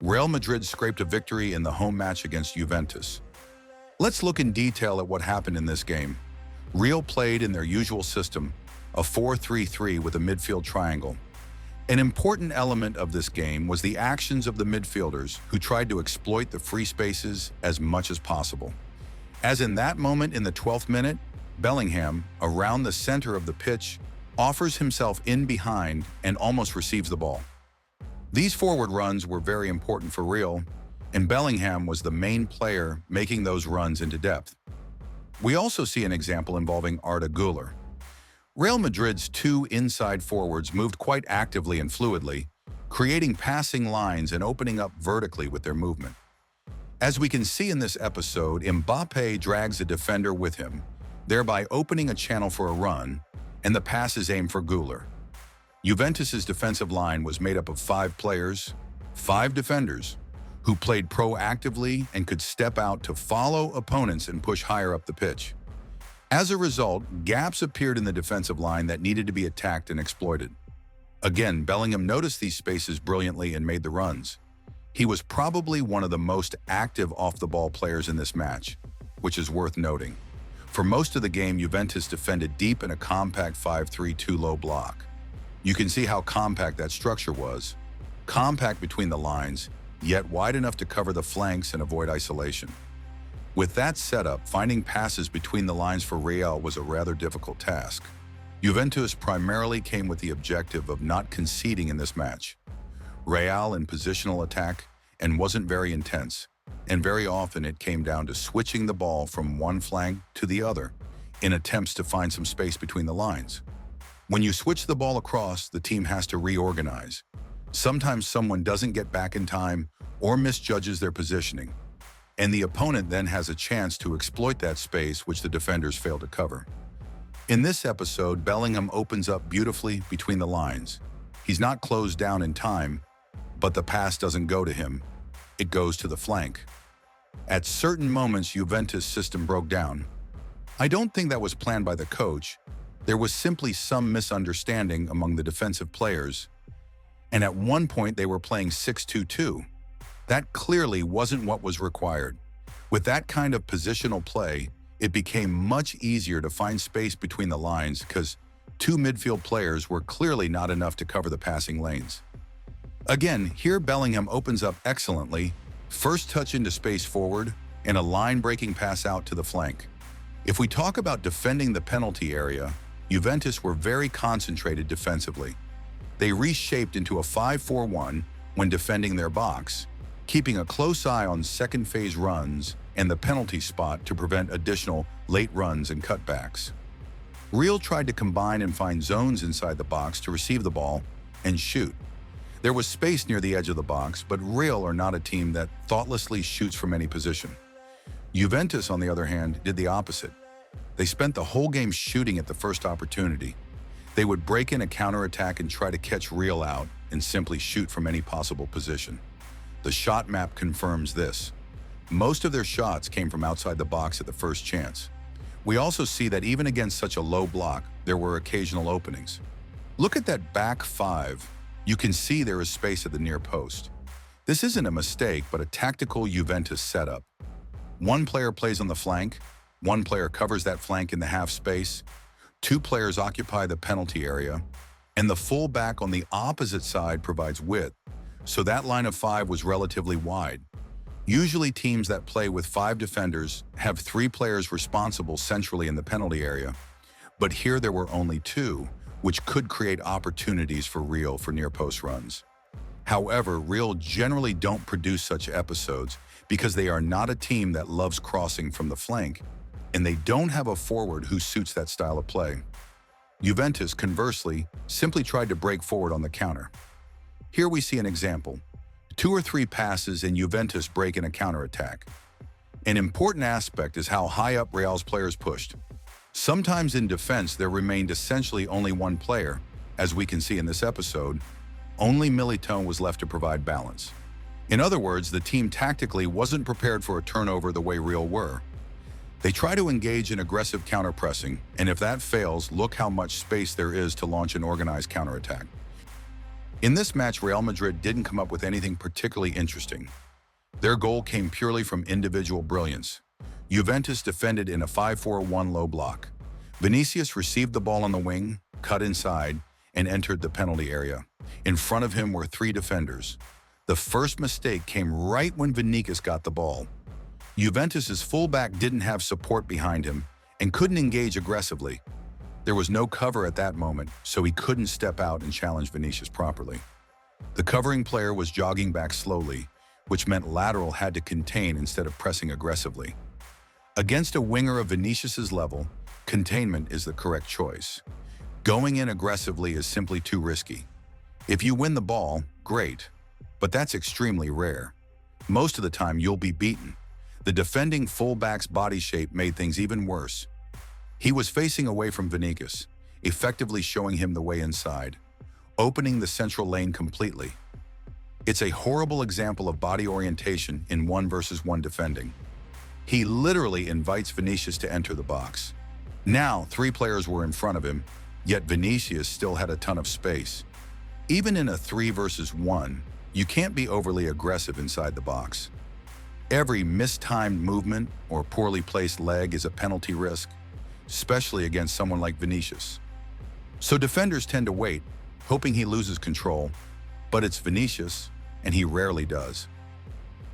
Real Madrid scraped a victory in the home match against Juventus. Let's look in detail at what happened in this game. Real played in their usual system, a 4-3-3 with a midfield triangle. An important element of this game was the actions of the midfielders who tried to exploit the free spaces as much as possible. As in that moment in the 12th minute, Bellingham, around the center of the pitch, offers himself in behind and almost receives the ball. These forward runs were very important for Real, and Bellingham was the main player making those runs into depth. We also see an example involving Arda Güler. Real Madrid's two inside forwards moved quite actively and fluidly, creating passing lines and opening up vertically with their movement. As we can see in this episode, Mbappé drags a defender with him, thereby opening a channel for a run, and the pass is aimed for Güler. Juventus's defensive line was made up of 5 players, 5 defenders, who played proactively and could step out to follow opponents and push higher up the pitch. As a result, gaps appeared in the defensive line that needed to be attacked and exploited. Again, Bellingham noticed these spaces brilliantly and made the runs. He was probably one of the most active off-the-ball players in this match, which is worth noting. For most of the game, Juventus defended deep in a compact 5-3-2 low block. You can see how compact that structure was. Compact between the lines, yet wide enough to cover the flanks and avoid isolation. With that setup, finding passes between the lines for Real was a rather difficult task. Juventus primarily came with the objective of not conceding in this match. Real in positional attack and wasn't very intense, and very often it came down to switching the ball from one flank to the other in attempts to find some space between the lines. When you switch the ball across, the team has to reorganize. Sometimes someone doesn't get back in time or misjudges their positioning, and the opponent then has a chance to exploit that space which the defenders fail to cover. In this episode, Bellingham opens up beautifully between the lines. He's not closed down in time, but the pass doesn't go to him. It goes to the flank. At certain moments, Juventus' system broke down. I don't think that was planned by the coach. There was simply some misunderstanding among the defensive players, and at one point they were playing 6-2-2. That clearly wasn't what was required. With that kind of positional play, it became much easier to find space between the lines because 2 midfield players were clearly not enough to cover the passing lanes. Again, here Bellingham opens up excellently, first touch into space forward, and a line-breaking pass out to the flank. If we talk about defending the penalty area, Juventus were very concentrated defensively. They reshaped into a 5-4-1 when defending their box, keeping a close eye on second phase runs and the penalty spot to prevent additional late runs and cutbacks. Real tried to combine and find zones inside the box to receive the ball and shoot. There was space near the edge of the box, but Real are not a team that thoughtlessly shoots from any position. Juventus, on the other hand, did the opposite. They spent the whole game shooting at the first opportunity. They would break in a counterattack and try to catch Real out and simply shoot from any possible position. The shot map confirms this. Most of their shots came from outside the box at the first chance. We also see that even against such a low block, there were occasional openings. Look at that back 5. You can see there is space at the near post. This isn't a mistake, but a tactical Juventus setup. One player plays on the flank, one player covers that flank in the half space, 2 players occupy the penalty area, and the fullback on the opposite side provides width, so that line of 5 was relatively wide. Usually teams that play with 5 defenders have 3 players responsible centrally in the penalty area, but here there were only 2, which could create opportunities for Real for near-post runs. However, Real generally don't produce such episodes because they are not a team that loves crossing from the flank, and they don't have a forward who suits that style of play. Juventus, conversely, simply tried to break forward on the counter. Here we see an example. 2 or 3 passes and Juventus break in a counterattack. An important aspect is how high up Real's players pushed. Sometimes in defense there remained essentially only one player, as we can see in this episode. Only Militão was left to provide balance. In other words, the team tactically wasn't prepared for a turnover the way Real were. They try to engage in aggressive counter-pressing, and if that fails, look how much space there is to launch an organized counterattack. In this match, Real Madrid didn't come up with anything particularly interesting. Their goal came purely from individual brilliance. Juventus defended in a 5-4-1 low block. Vinicius received the ball on the wing, cut inside, and entered the penalty area. In front of him were three defenders. The first mistake came right when Vinicius got the ball. Juventus's fullback didn't have support behind him and couldn't engage aggressively. There was no cover at that moment, so he couldn't step out and challenge Vinicius properly. The covering player was jogging back slowly, which meant lateral had to contain instead of pressing aggressively. Against a winger of Vinicius's level, containment is the correct choice. Going in aggressively is simply too risky. If you win the ball, great, but that's extremely rare. Most of the time, you'll be beaten. The defending fullback's body shape made things even worse. He was facing away from Vinicius, effectively showing him the way inside, opening the central lane completely. It's a horrible example of body orientation in 1-versus-1 defending. He literally invites Vinicius to enter the box. Now, three players were in front of him, yet Vinicius still had a ton of space. Even in a 3-versus-1, you can't be overly aggressive inside the box. Every mistimed movement or poorly placed leg is a penalty risk, especially against someone like Vinicius. So defenders tend to wait, hoping he loses control, but it's Vinicius, and he rarely does.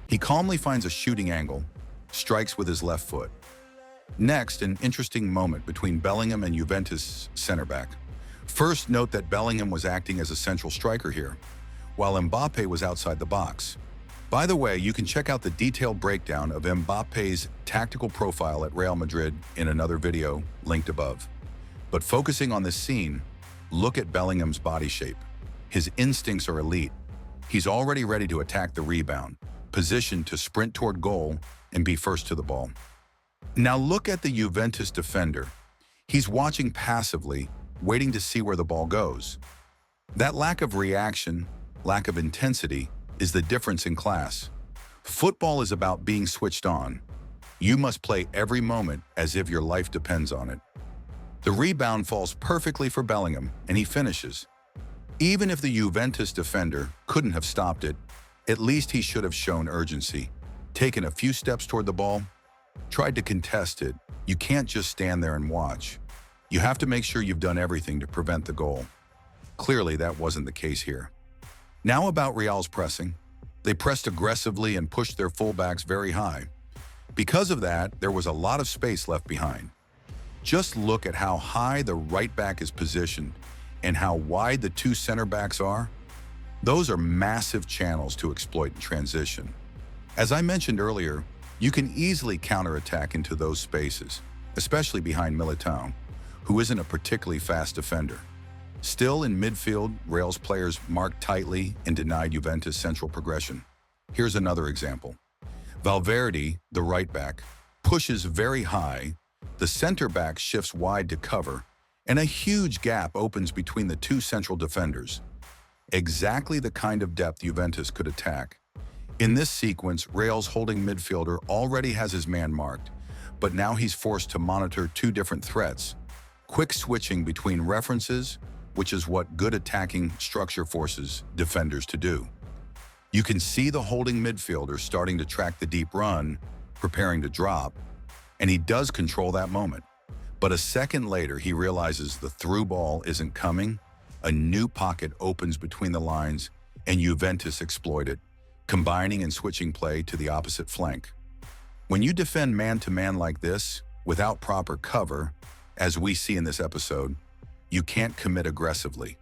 He calmly finds a shooting angle, strikes with his left foot. Next, an interesting moment between Bellingham and Juventus center back. First, note that Bellingham was acting as a central striker here, while Mbappe was outside the box. By the way, you can check out the detailed breakdown of Mbappe's tactical profile at Real Madrid in another video linked above. But focusing on this scene, look at Bellingham's body shape. His instincts are elite. He's already ready to attack the rebound, positioned to sprint toward goal and be first to the ball. Now look at the Juventus defender. He's watching passively, waiting to see where the ball goes. That lack of reaction, lack of intensity, is the difference in class. Football is about being switched on. You must play every moment as if your life depends on it. The rebound falls perfectly for Bellingham, and he finishes. Even if the Juventus defender couldn't have stopped it, at least he should have shown urgency, taken a few steps toward the ball, tried to contest it. You can't just stand there and watch. You have to make sure you've done everything to prevent the goal. Clearly, that wasn't the case here. Now about Real's pressing. They pressed aggressively and pushed their fullbacks very high. Because of that, there was a lot of space left behind. Just look at how high the right back is positioned and how wide the two center backs are. Those are massive channels to exploit in transition. As I mentioned earlier, you can easily counterattack into those spaces, especially behind Militao, who isn't a particularly fast defender. Still in midfield, Real's players marked tightly and denied Juventus central progression. Here's another example. Valverde, the right back, pushes very high, the center back shifts wide to cover, and a huge gap opens between the two central defenders. Exactly the kind of depth Juventus could attack. In this sequence, Real's holding midfielder already has his man marked, but now he's forced to monitor two different threats. Quick switching between references, which is what good attacking structure forces defenders to do. You can see the holding midfielder starting to track the deep run, preparing to drop, and he does control that moment. But a second later, he realizes the through ball isn't coming, a new pocket opens between the lines, and Juventus exploit it, combining and switching play to the opposite flank. When you defend man-to-man like this, without proper cover, as we see in this episode, you can't commit aggressively.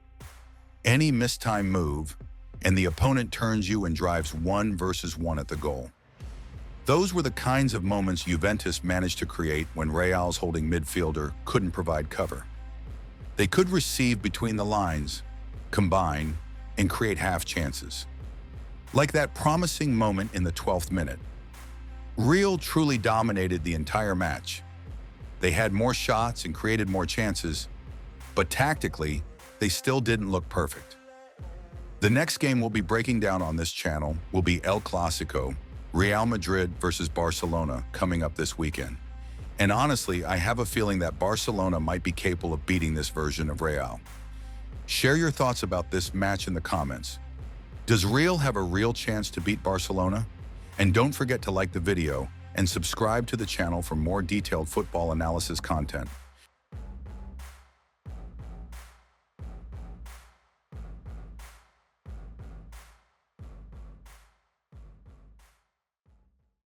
Any mistimed move, and the opponent turns you and drives 1-versus-1 at the goal. Those were the kinds of moments Juventus managed to create when Real's holding midfielder couldn't provide cover. They could receive between the lines, combine, and create half chances. Like that promising moment in the 12th minute. Real truly dominated the entire match. They had more shots and created more chances, but tactically, they still didn't look perfect. The next game we'll be breaking down on this channel will be El Clasico, Real Madrid versus Barcelona, coming up this weekend. And honestly, I have a feeling that Barcelona might be capable of beating this version of Real. Share your thoughts about this match in the comments. Does Real have a real chance to beat Barcelona? And don't forget to like the video and subscribe to the channel for more detailed football analysis content.